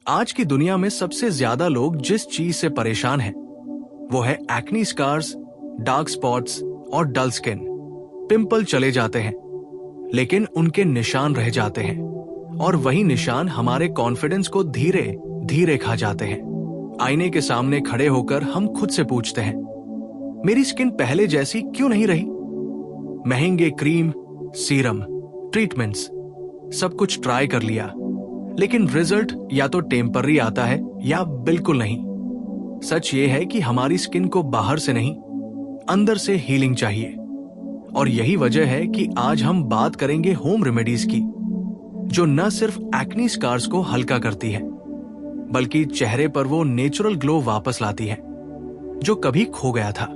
आज की दुनिया में सबसे ज्यादा लोग जिस चीज से परेशान हैं, वो है एक्ने स्कार्स, डार्क स्पॉट्स और डल स्किन। पिंपल चले जाते हैं, लेकिन उनके निशान रह जाते हैं, और वही निशान हमारे कॉन्फिडेंस को धीरे धीरे खा जाते हैं। आईने के सामने खड़े होकर हम खुद से पूछते हैं, मेरी स्किन पहले जैसी क्यों नहीं रही? महंगे क्रीम, सीरम, ट्रीटमेंट्स, सब कुछ ट्राई कर लिया, लेकिन रिजल्ट या तो टेम्पररी आता है या बिल्कुल नहीं। सच ये है कि हमारी स्किन को बाहर से नहीं, अंदर से हीलिंग चाहिए। और यही वजह है कि आज हम बात करेंगे होम रेमेडीज की, जो न सिर्फ एक्ने स्कार्स को हल्का करती है, बल्कि चेहरे पर वो नेचुरल ग्लो वापस लाती है जो कभी खो गया था।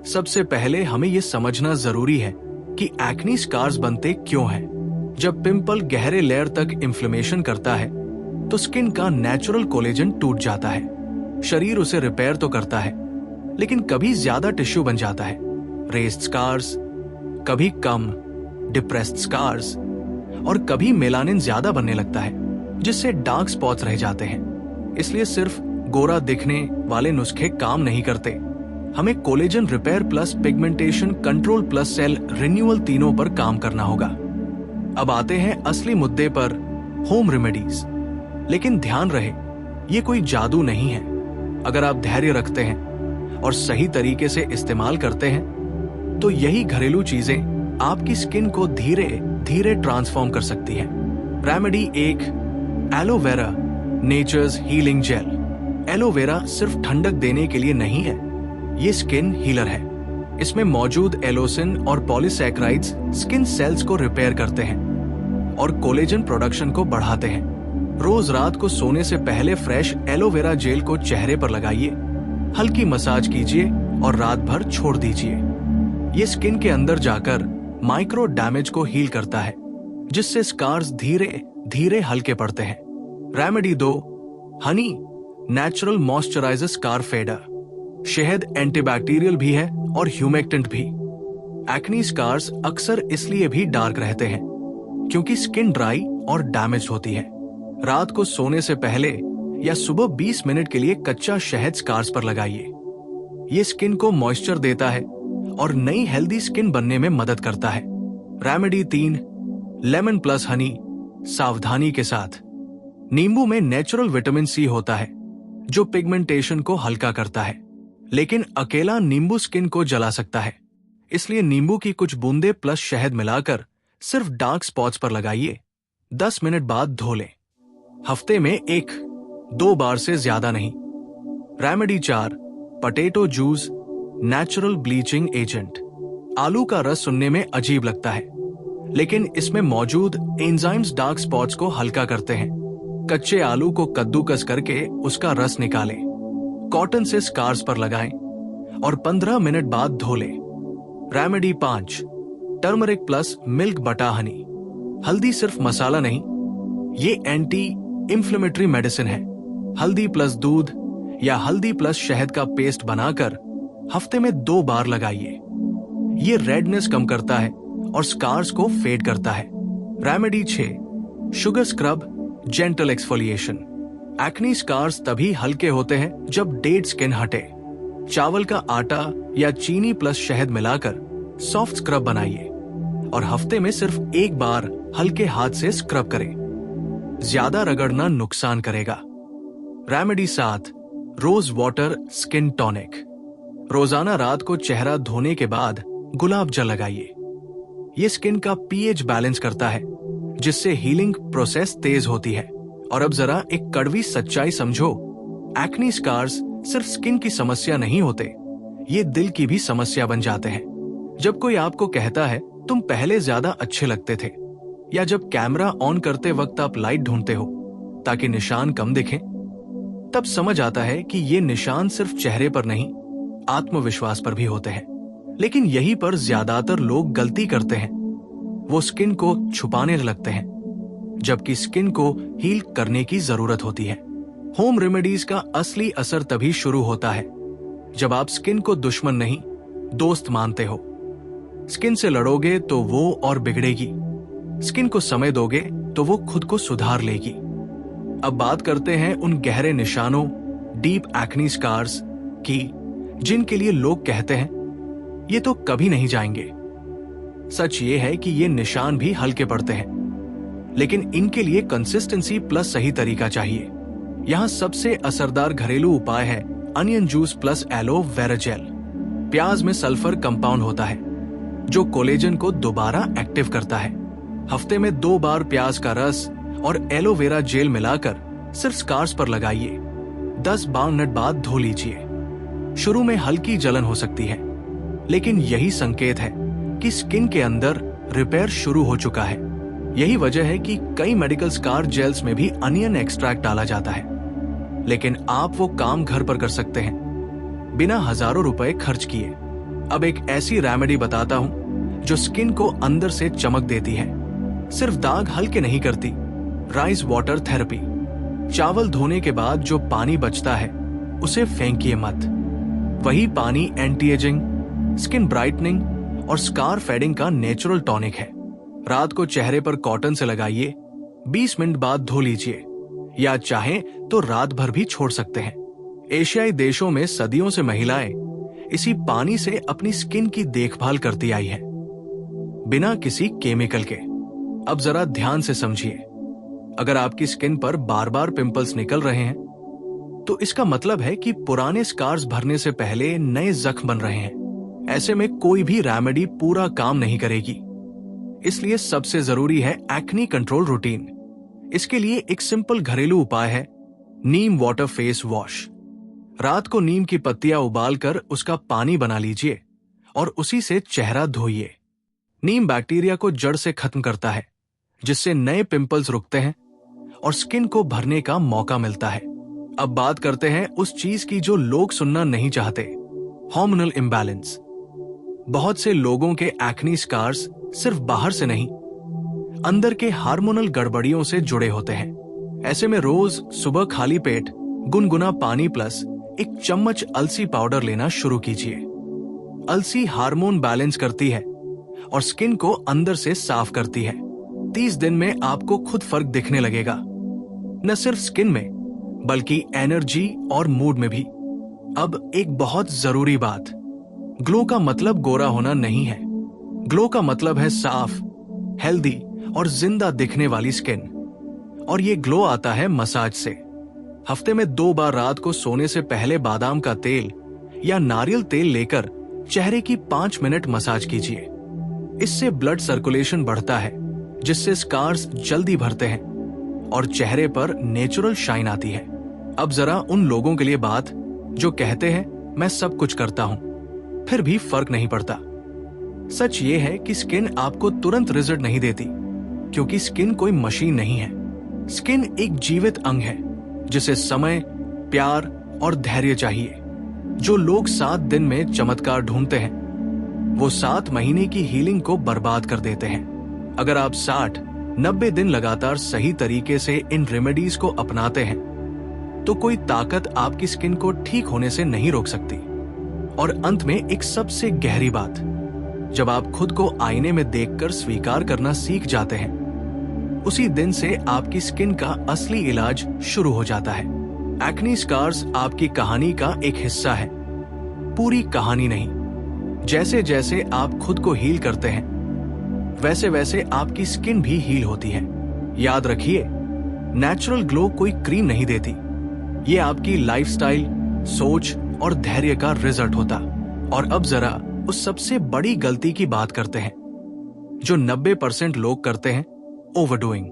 सबसे पहले हमें यह समझना जरूरी है कि एक्ने स्कार्स बनते क्यों हैं। जब पिंपल गहरे लेयर तक इन्फ्लेमेशन करता है, तो स्किन का नेचुरल कोलेजन टूट जाता है। शरीर उसे रिपेयर तो करता है, लेकिन कभी ज्यादा टिश्यू बन जाता है, रेज्ड स्कार्स, कभी कम, डिप्रेस्ड स्कार्स, और कभी मेलानिन ज्यादा बनने लगता है, जिससे डार्क स्पॉट्स रह जाते हैं। इसलिए सिर्फ गोरा दिखने वाले नुस्खे काम नहीं करते। हमें collagen repair plus pigmentation control plus cell renewal तीनों पर काम करना होगा। अब आते हैं असली मुद्दे पर, होम रेमेडीज। लेकिन ध्यान रहे, ये कोई जादू नहीं है। अगर आप धैर्य रखते हैं और सही तरीके से इस्तेमाल करते हैं, तो यही घरेलू चीजें आपकी स्किन को धीरे धीरे ट्रांसफॉर्म कर सकती है। Remedy 1, aloe vera nature's healing gel. Aloe vera सिर्फ ठंडक देने के लिए नहीं है, ये स्किन हीलर है। इसमें मौजूद एलोसिन और पॉलीसैकेराइड्स स्किन सेल्स को रिपेयर करते हैं और कोलेजन प्रोडक्शन को बढ़ाते हैं। रोज रात को सोने से पहले फ्रेश एलोवेरा जेल को चेहरे पर लगाइए, हल्की मसाज कीजिए और रात भर छोड़ दीजिए। ये स्किन के अंदर जाकर माइक्रो डैमेज को हील करता है, जिससे स्कार्स धीरे धीरे हल्के पड़ते हैं। Remedy 2, honey natural moisturiser scar fader. शहद एंटीबैक्टीरियल भी है और ह्यूमेक्टेंट भी। एक्ने स्कार्स अक्सर इसलिए भी डार्क रहते हैं क्योंकि स्किन ड्राई और डैमेज होती है। रात को सोने से पहले या सुबह 20 मिनट के लिए कच्चा शहद स्कार्स पर लगाइए। ये स्किन को मॉइस्चर देता है और नई हेल्दी स्किन बनने में मदद करता है। Remedy 3, lemon plus Honey. सावधानी के साथ, नींबू में नेचुरल विटामिन सी होता है जो पिगमेंटेशन को हल्का करता है, लेकिन अकेला नींबू स्किन को जला सकता है। इसलिए नींबू की कुछ बूंदे प्लस शहद मिलाकर सिर्फ डार्क स्पॉट्स पर लगाइए। 10 मिनट बाद धो लें। हफ्ते में 1-2 बार से ज्यादा नहीं। Remedy 4, potato juice natural bleaching agent. आलू का रस सुनने में अजीब लगता है, लेकिन इसमें मौजूद एंजाइम्स डार्क स्पॉट्स को हल्का करते हैं। कच्चे आलू को कद्दूकस करके उसका रस निकालें, कॉटन से स्कार्स पर लगाएं और 15 मिनट बाद धो लें। रेमेडी 5, टर्मरिक प्लस मिल्क बटा हनी। हल्दी सिर्फ मसाला नहीं, ये एंटी इंफ्लेमेटरी मेडिसिन है। हल्दी प्लस दूध या हल्दी प्लस शहद का पेस्ट बनाकर हफ्ते में 2 बार लगाइए। ये रेडनेस कम करता है और स्कार्स को फेड करता है। Remedy 6, sugar scrub gentle exfoliation. Acne scars तभी हल्के होते हैं जब डेड स्किन हटे। चावल का आटा या चीनी प्लस शहद मिलाकर सॉफ्ट स्क्रब बनाइए और हफ्ते में सिर्फ 1 बार हल्के हाथ से स्क्रब करें। ज्यादा रगड़ना नुकसान करेगा। Remedy 7, rose water skin tonic. रोजाना रात को चेहरा धोने के बाद गुलाब जल लगाइए। ये स्किन का पीएच बैलेंस करता है, जिससे हीलिंग प्रोसेस तेज होती है। और अब जरा एक कड़वी सच्चाई समझो, एक्ने स्कार्स सिर्फ स्किन की समस्या नहीं होते, ये दिल की भी समस्या बन जाते हैं। जब कोई आपको कहता है तुम पहले ज्यादा अच्छे लगते थे, या जब कैमरा ऑन करते वक्त आप लाइट ढूंढते हो ताकि निशान कम दिखें, तब समझ आता है कि ये निशान सिर्फ चेहरे पर नहीं, आत्मविश्वास पर भी होते हैं। लेकिन यही पर ज्यादातर लोग गलती करते हैं, वो स्किन को छुपाने लगते हैं, जबकि स्किन को हील करने की जरूरत होती है। होम रेमेडीज का असली असर तभी शुरू होता है जब आप स्किन को दुश्मन नहीं, दोस्त मानते हो। स्किन से लड़ोगे तो वो और बिगड़ेगी, स्किन को समय दोगे तो वो खुद को सुधार लेगी। अब बात करते हैं उन गहरे निशानों, डीप एक्नी स्कार्स की, जिनके लिए लोग कहते हैं ये तो कभी नहीं जाएंगे। सच ये है कि ये निशान भी हल्के पड़ते हैं, लेकिन इनके लिए कंसिस्टेंसी प्लस सही तरीका चाहिए। यहां सबसे असरदार घरेलू उपाय है onion juice plus aloe vera gel. प्याज में सल्फर कंपाउंड होता है जो कोलेजन को दोबारा एक्टिव करता है। हफ्ते में 2 बार प्याज का रस और एलोवेरा जेल मिलाकर सिर्फ स्कार्स पर लगाइए। 10-12 मिनट बाद धो लीजिए। शुरू में हल्की जलन हो सकती है, लेकिन यही संकेत है कि स्किन के अंदर रिपेयर शुरू हो चुका है। यही वजह है कि कई मेडिकल स्कार जेल्स में भी अनियन एक्सट्रैक्ट डाला जाता है, लेकिन आप वो काम घर पर कर सकते हैं बिना हजारों रुपए खर्च किए। अब एक ऐसी रेमेडी बताता हूं जो स्किन को अंदर से चमक देती है, सिर्फ दाग हल्के नहीं करती। Rice water therapy. चावल धोने के बाद जो पानी बचता है उसे फेंकिए मत। वही पानी एंटी एजिंग, स्किन ब्राइटनिंग और स्कार फेडिंग का नेचुरल टॉनिक है। रात को चेहरे पर कॉटन से लगाइए, 20 मिनट बाद धो लीजिए, या चाहें तो रात भर भी छोड़ सकते हैं। एशियाई देशों में सदियों से महिलाएं इसी पानी से अपनी स्किन की देखभाल करती आई है, बिना किसी केमिकल के। अब जरा ध्यान से समझिए, अगर आपकी स्किन पर बार बार पिंपल्स निकल रहे हैं तो इसका मतलब है कि पुराने स्कार्स भरने से पहले नए जख्म बन रहे हैं। ऐसे में कोई भी रेमेडी पूरा काम नहीं करेगी। इसलिए सबसे जरूरी है एक्नी कंट्रोल रूटीन। इसके लिए एक सिंपल घरेलू उपाय है नीम वाटर फेस वॉश। रात को नीम की पत्तियां उबालकर उसका पानी बना लीजिए और उसी से चेहरा धोइए। नीम बैक्टीरिया को जड़ से खत्म करता है, जिससे नए पिंपल्स रुकते हैं और स्किन को भरने का मौका मिलता है। अब बात करते हैं उस चीज की जो लोग सुनना नहीं चाहते, हार्मोनल इम्बैलेंस। बहुत से लोगों के एक्नी स्कार्स सिर्फ बाहर से नहीं, अंदर के हार्मोनल गड़बड़ियों से जुड़े होते हैं। ऐसे में रोज सुबह खाली पेट गुनगुना पानी प्लस 1 चम्मच अलसी पाउडर लेना शुरू कीजिए। अलसी हार्मोन बैलेंस करती है और स्किन को अंदर से साफ करती है। 30 दिन में आपको खुद फर्क दिखने लगेगा, न सिर्फ स्किन में बल्कि एनर्जी और मूड में भी। अब एक बहुत जरूरी बात, ग्लो का मतलब गोरा होना नहीं है। ग्लो का मतलब है साफ, हेल्दी और जिंदा दिखने वाली स्किन। और ये ग्लो आता है मसाज से। हफ्ते में 2 बार रात को सोने से पहले बादाम का तेल या नारियल तेल लेकर चेहरे की 5 मिनट मसाज कीजिए। इससे ब्लड सर्कुलेशन बढ़ता है, जिससे स्कार्स जल्दी भरते हैं और चेहरे पर नेचुरल शाइन आती है। अब जरा उन लोगों के लिए बात जो कहते हैं मैं सब कुछ करता हूं फिर भी फर्क नहीं पड़ता। सच ये है कि स्किन आपको तुरंत रिजल्ट नहीं देती, क्योंकि स्किन कोई मशीन नहीं है। स्किन एक जीवित अंग है जिसे समय, प्यार और धैर्य चाहिए। जो लोग 7 दिन में चमत्कार ढूंढते हैं वो 7 महीने की हीलिंग को बर्बाद कर देते हैं। अगर आप 60-90 दिन लगातार सही तरीके से इन रेमेडीज को अपनाते हैं तो कोई ताकत आपकी स्किन को ठीक होने से नहीं रोक सकती। और अंत में एक सबसे गहरी बात, जब आप खुद को आईने में देखकर स्वीकार करना सीख जाते हैं, उसी दिन से आपकी स्किन का असली इलाज शुरू हो जाता है। एक्नी स्कार्स आपकी कहानी का एक हिस्सा है, पूरी कहानी नहीं। जैसे जैसे आप खुद को हील करते हैं वैसे वैसे आपकी स्किन भी हील होती है। याद रखिए, नेचुरल ग्लो कोई क्रीम नहीं देती, ये आपकी लाइफस्टाइल, सोच और धैर्य का रिजल्ट होता। और अब जरा उस सबसे बड़ी गलती की बात करते हैं जो 90% लोग करते हैं, ओवरडूइंग।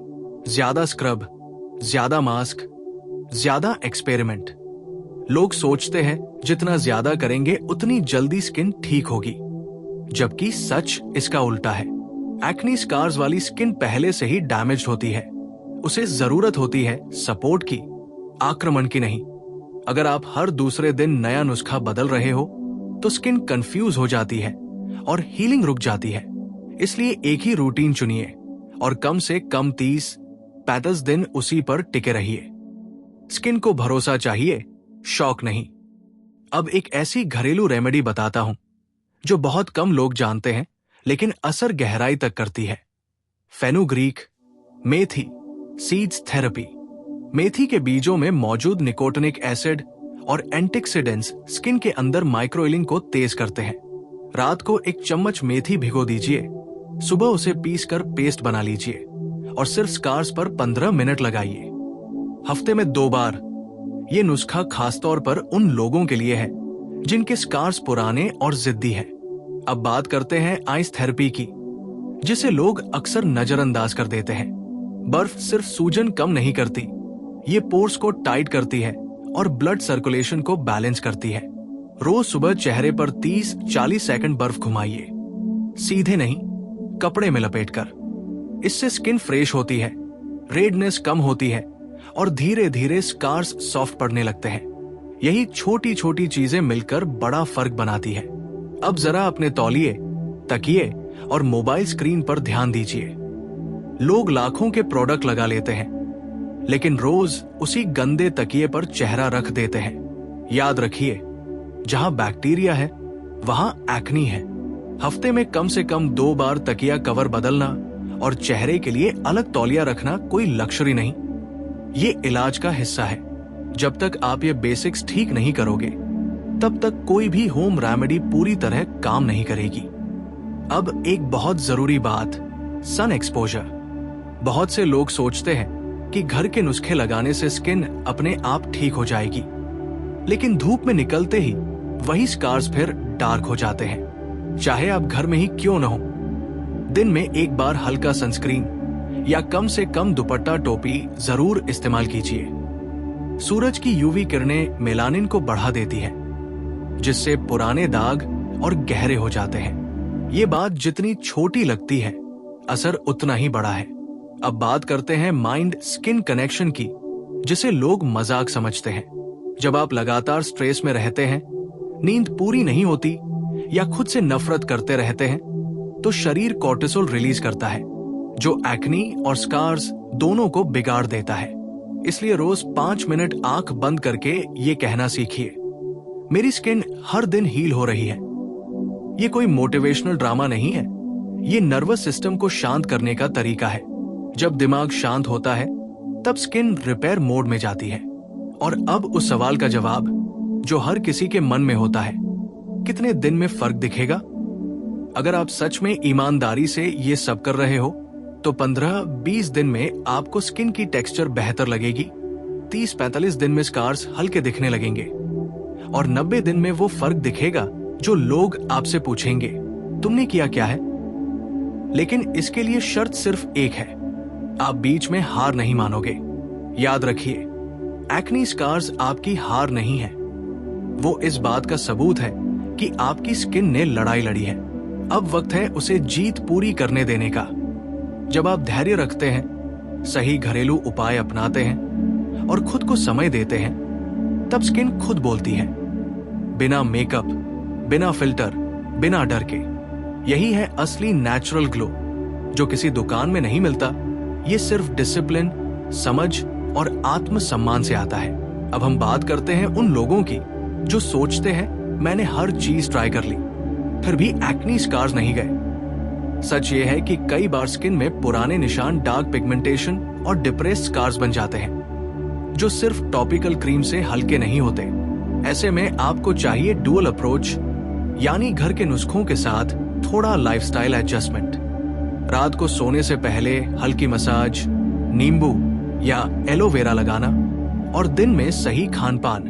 ज्यादा स्क्रब, ज्यादा मास्क, ज्यादा एक्सपेरिमेंट। लोग सोचते हैं जितना ज्यादा करेंगे उतनी जल्दी स्किन ठीक होगी, जबकि सच इसका उल्टा है। एक्नी स्कार्स वाली स्किन पहले से ही डैमेज होती है, उसे जरूरत होती है सपोर्ट की, आक्रमण की नहीं। अगर आप हर दूसरे दिन नया नुस्खा बदल रहे हो तो स्किन कंफ्यूज हो जाती है और हीलिंग रुक जाती है। इसलिए एक ही रूटीन चुनिए और कम से कम 30-35 दिन उसी पर टिके रहिए। स्किन को भरोसा चाहिए, शौक नहीं। अब एक ऐसी घरेलू रेमेडी बताता हूं जो बहुत कम लोग जानते हैं लेकिन असर गहराई तक करती है। फेनुग्रीक, मेथी, सीड्स थेरेपी। मेथी के बीजों में मौजूद निकोटिनिक एसिड और एंटीऑक्सीडेंट्स स्किन के अंदर माइक्रोइलिंग को तेज करते हैं। रात को 1 चम्मच मेथी भिगो दीजिए, सुबह उसे पीसकर पेस्ट बना लीजिए और सिर्फ स्कार्स पर 15 मिनट लगाइए। हफ्ते में 2 बार। ये नुस्खा खासतौर पर उन लोगों के लिए है जिनके स्कार्स पुराने और जिद्दी हैं। अब बात करते हैं आइस थेरेपी की, जिसे लोग अक्सर नजरअंदाज कर देते हैं। बर्फ सिर्फ सूजन कम नहीं करती, ये पोर्स को टाइट करती है और ब्लड सर्कुलेशन को बैलेंस करती है। रोज सुबह चेहरे पर 30-40 सेकंड बर्फ घुमाइए, सीधे नहीं, कपड़े में लपेटकर। इससे स्किन फ्रेश होती है, रेडनेस कम होती है और धीरे धीरे स्कार्स सॉफ्ट पड़ने लगते हैं। यही छोटी छोटी चीजें मिलकर बड़ा फर्क बनाती है। अब जरा अपने तौलिए, तकिए और मोबाइल स्क्रीन पर ध्यान दीजिए। लोग लाखों के प्रोडक्ट लगा लेते हैं, लेकिन रोज उसी गंदे तकिए पर चेहरा रख देते हैं। याद रखिए, जहां बैक्टीरिया है वहां एक्नी है। हफ्ते में कम से कम 2 बार तकिया कवर बदलना और चेहरे के लिए अलग तौलिया रखना कोई लक्जरी नहीं, ये इलाज का हिस्सा है। जब तक आप ये बेसिक्स ठीक नहीं करोगे, तब तक कोई भी होम रेमेडी पूरी तरह काम नहीं करेगी। अब एक बहुत जरूरी बात, सन एक्सपोजर। बहुत से लोग सोचते हैं कि घर के नुस्खे लगाने से स्किन अपने आप ठीक हो जाएगी, लेकिन धूप में निकलते ही वही स्कार्स फिर डार्क हो जाते हैं, चाहे आप घर में ही क्यों न हो। दिन में 1 बार हल्का सनस्क्रीन या कम से कम दुपट्टा टोपी जरूर इस्तेमाल कीजिए। सूरज की यूवी किरणें मेलानिन को बढ़ा देती है, जिससे पुराने दाग और गहरे हो जाते हैं। ये बात जितनी छोटी लगती है, असर उतना ही बड़ा है। अब बात करते हैं माइंड स्किन कनेक्शन की, जिसे लोग मजाक समझते हैं। जब आप लगातार स्ट्रेस में रहते हैं, नींद पूरी नहीं होती या खुद से नफरत करते रहते हैं, तो शरीर कॉर्टिसोल रिलीज करता है, जो एक्नी और स्कार्स दोनों को बिगाड़ देता है। इसलिए रोज 5 मिनट आंख बंद करके ये कहना सीखिए, मेरी स्किन हर दिन हील हो रही है। ये कोई मोटिवेशनल ड्रामा नहीं है, ये नर्वस सिस्टम को शांत करने का तरीका है। जब दिमाग शांत होता है, तब स्किन रिपेयर मोड में जाती है। और अब उस सवाल का जवाब जो हर किसी के मन में होता है, कितने दिन में फर्क दिखेगा? अगर आप सच में ईमानदारी से ये सब कर रहे हो, तो 15-20 दिन में आपको स्किन की टेक्सचर बेहतर लगेगी। 30-45 दिन में स्कार्स हल्के दिखने लगेंगे और 90 दिन में वो फर्क दिखेगा जो लोग आपसे पूछेंगे, तुमने किया क्या है? लेकिन इसके लिए शर्त सिर्फ एक है, आप बीच में हार नहीं मानोगे। याद रखिए, एक्नी स्कार्स आपकी हार नहीं है, वो इस बात का सबूत है कि आपकी स्किन ने लड़ाई लड़ी है। अब वक्त है उसे जीत पूरी करने देने का। जब आप धैर्य रखते हैं, सही घरेलू उपाय अपनाते हैं और खुद को समय देते हैं, तब स्किन खुद बोलती है, बिना मेकअप, बिना फिल्टर, बिना डर के। यही है असली नेचुरल ग्लो, जो किसी दुकान में नहीं मिलता। ये सिर्फ डिसिप्लिन, समझ और आत्मसम्मान से आता है। अब हम बात करते हैं उन लोगों की जो सोचते हैं मैंने हर चीज ट्राई कर ली, फिर भी एक्नी स्कार्स नहीं गए। सच ये है कि कई बार स्किन में पुराने निशान, डार्क पिगमेंटेशन और डिप्रेस्ड स्कार्स बन जाते हैं, जो सिर्फ टॉपिकल क्रीम से हल्के नहीं होते। ऐसे में आपको चाहिए डुअल अप्रोच, यानी घर के नुस्खों के साथ थोड़ा लाइफस्टाइल एडजस्टमेंट। रात को सोने से पहले हल्की मसाज, नींबू या एलोवेरा लगाना और दिन में सही खान-पान,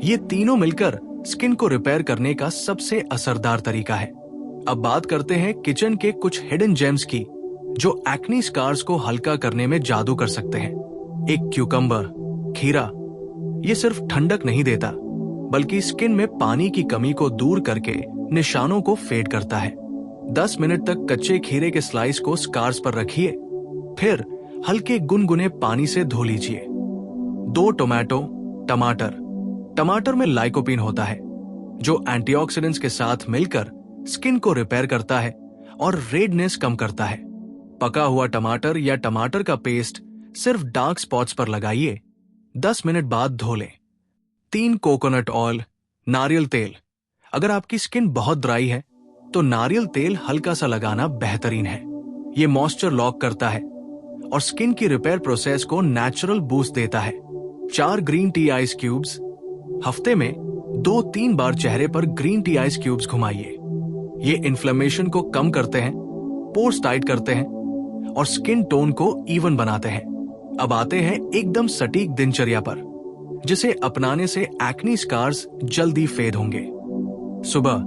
ये तीनों मिलकर स्किन को रिपेयर करने का सबसे असरदार तरीका है। अब बात करते हैं किचन के कुछ हिडन जेम्स की, जो एक्नी स्कार्स को हल्का करने में जादू कर सकते हैं। एक क्यूकम्बर, खीरा, ये सिर्फ ठंडक नहीं देता, बल्कि स्किन में पानी की कमी को दूर करके निशानों को फेड करता है। 10 मिनट तक कच्चे खीरे के स्लाइस को स्कार्स पर रखिए, फिर हल्के गुनगुने पानी से धो लीजिए। 2 टमाटर में लाइकोपीन होता है, जो एंटीऑक्सीडेंट्स के साथ मिलकर स्किन को रिपेयर करता है और रेडनेस कम करता है। पका हुआ टमाटर या टमाटर का पेस्ट सिर्फ डार्क स्पॉट्स पर लगाइए, 10 मिनट बाद धो लें। 3 कोकोनट ऑयल, नारियल तेल। अगर आपकी स्किन बहुत ड्राई है, तो नारियल तेल हल्का सा लगाना बेहतरीन है। ये मॉइस्चर लॉक करता है और स्किन की रिपेयर प्रोसेस को नेचुरल बूस्ट देता है। 4 ग्रीन टी आइस क्यूब्स। हफ्ते में 2-3 बार चेहरे पर ग्रीन टी आइस क्यूब्स घुमाइए। ये इन्फ्लेमेशन को कम करते हैं, पोर्स टाइट करते हैं और स्किन टोन को इवन बनाते हैं। अब आते हैं एकदम सटीक दिनचर्या पर, जिसे अपनाने से एक्ने स्कार्स जल्दी फेड होंगे। सुबह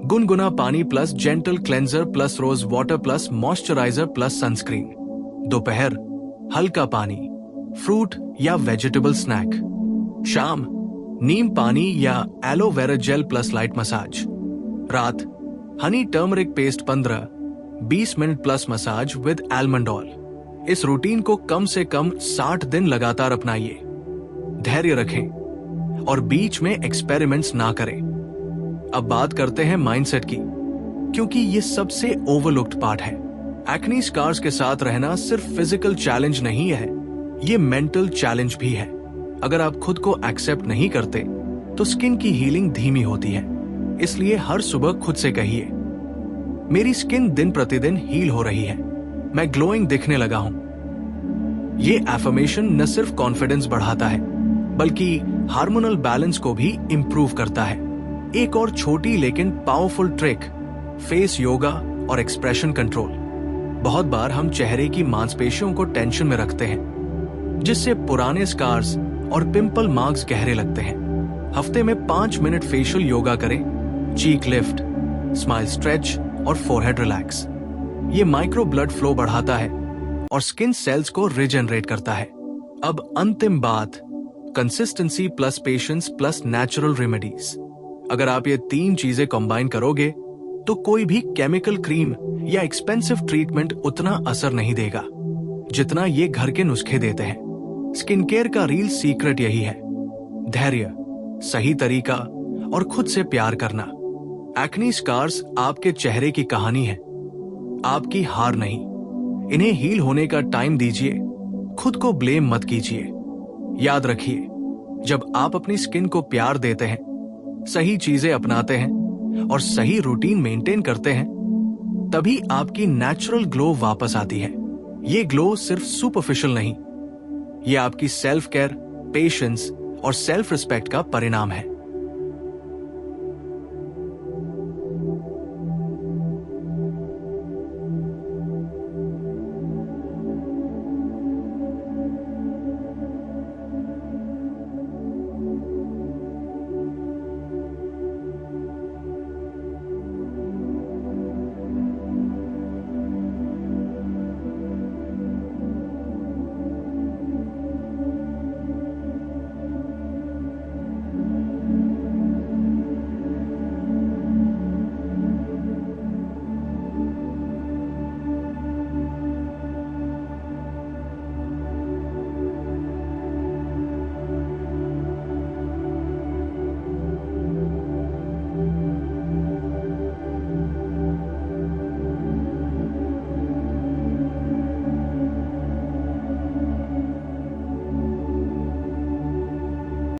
गुनगुना पानी plus gentle cleanser plus rose water plus moisturiser plus sunscreen. दोपहर हल्का पानी, फ्रूट या वेजिटेबल स्नैक। शाम नीम पानी या aloe vera gel plus light massage. रात honey turmeric paste 15-20 minute plus massage with almond oil. इस रूटीन को कम से कम 60 दिन लगातार अपनाइए। धैर्य रखें और बीच में एक्सपेरिमेंट्स ना करें। अब बात करते हैं माइंडसेट की, क्योंकि ये सबसे ओवरलुक्ड पार्ट है। एक्ने स्कार्स के साथ रहना सिर्फ फिजिकल चैलेंज नहीं है, ये मेंटल चैलेंज भी है। अगर आप खुद को एक्सेप्ट नहीं करते तो स्किन की हीलिंग धीमी होती है। इसलिए हर सुबह खुद से कहिए, मेरी स्किन दिन प्रतिदिन हील हो रही है, मैं ग्लोइंग दिखने लगा हूं। ये एफर्मेशन न सिर्फ कॉन्फिडेंस बढ़ाता है, बल्कि हार्मोनल बैलेंस को भी इंप्रूव करता है। एक और छोटी लेकिन पावरफुल ट्रिक, फेस योगा और एक्सप्रेशन कंट्रोल। बहुत बार हम चेहरे की मांसपेशियों को टेंशन में रखते हैं, जिससे पुराने स्कार्स और पिंपल मार्क्स गहरे लगते हैं। हफ्ते में 5 मिनट फेशियल योगा करें, चीक लिफ्ट, स्माइल स्ट्रेच और फोरहेड रिलैक्स। ये माइक्रो ब्लड फ्लो बढ़ाता है और स्किन सेल्स को रिजेनरेट करता है। अब अंतिम बात, consistency plus patience plus natural remedies. अगर आप ये 3 चीजें कंबाइन करोगे तो कोई भी केमिकल क्रीम या एक्सपेंसिव ट्रीटमेंट उतना असर नहीं देगा जितना ये घर के नुस्खे देते हैं। स्किन केयर का रियल सीक्रेट यही है, धैर्य, सही तरीका और खुद से प्यार करना। एक्ने स्कार्स आपके चेहरे की कहानी है, आपकी हार नहीं। इन्हें हील होने का टाइम दीजिए, खुद को ब्लेम मत कीजिए। याद रखिए, जब आप अपनी स्किन को प्यार देते हैं, सही चीजें अपनाते हैं और सही रूटीन मेंटेन करते हैं, तभी आपकी नेचुरल ग्लो वापस आती है। ये ग्लो सिर्फ सुपरफिशियल नहीं, ये आपकी सेल्फ केयर, पेशेंस और सेल्फ रिस्पेक्ट का परिणाम है।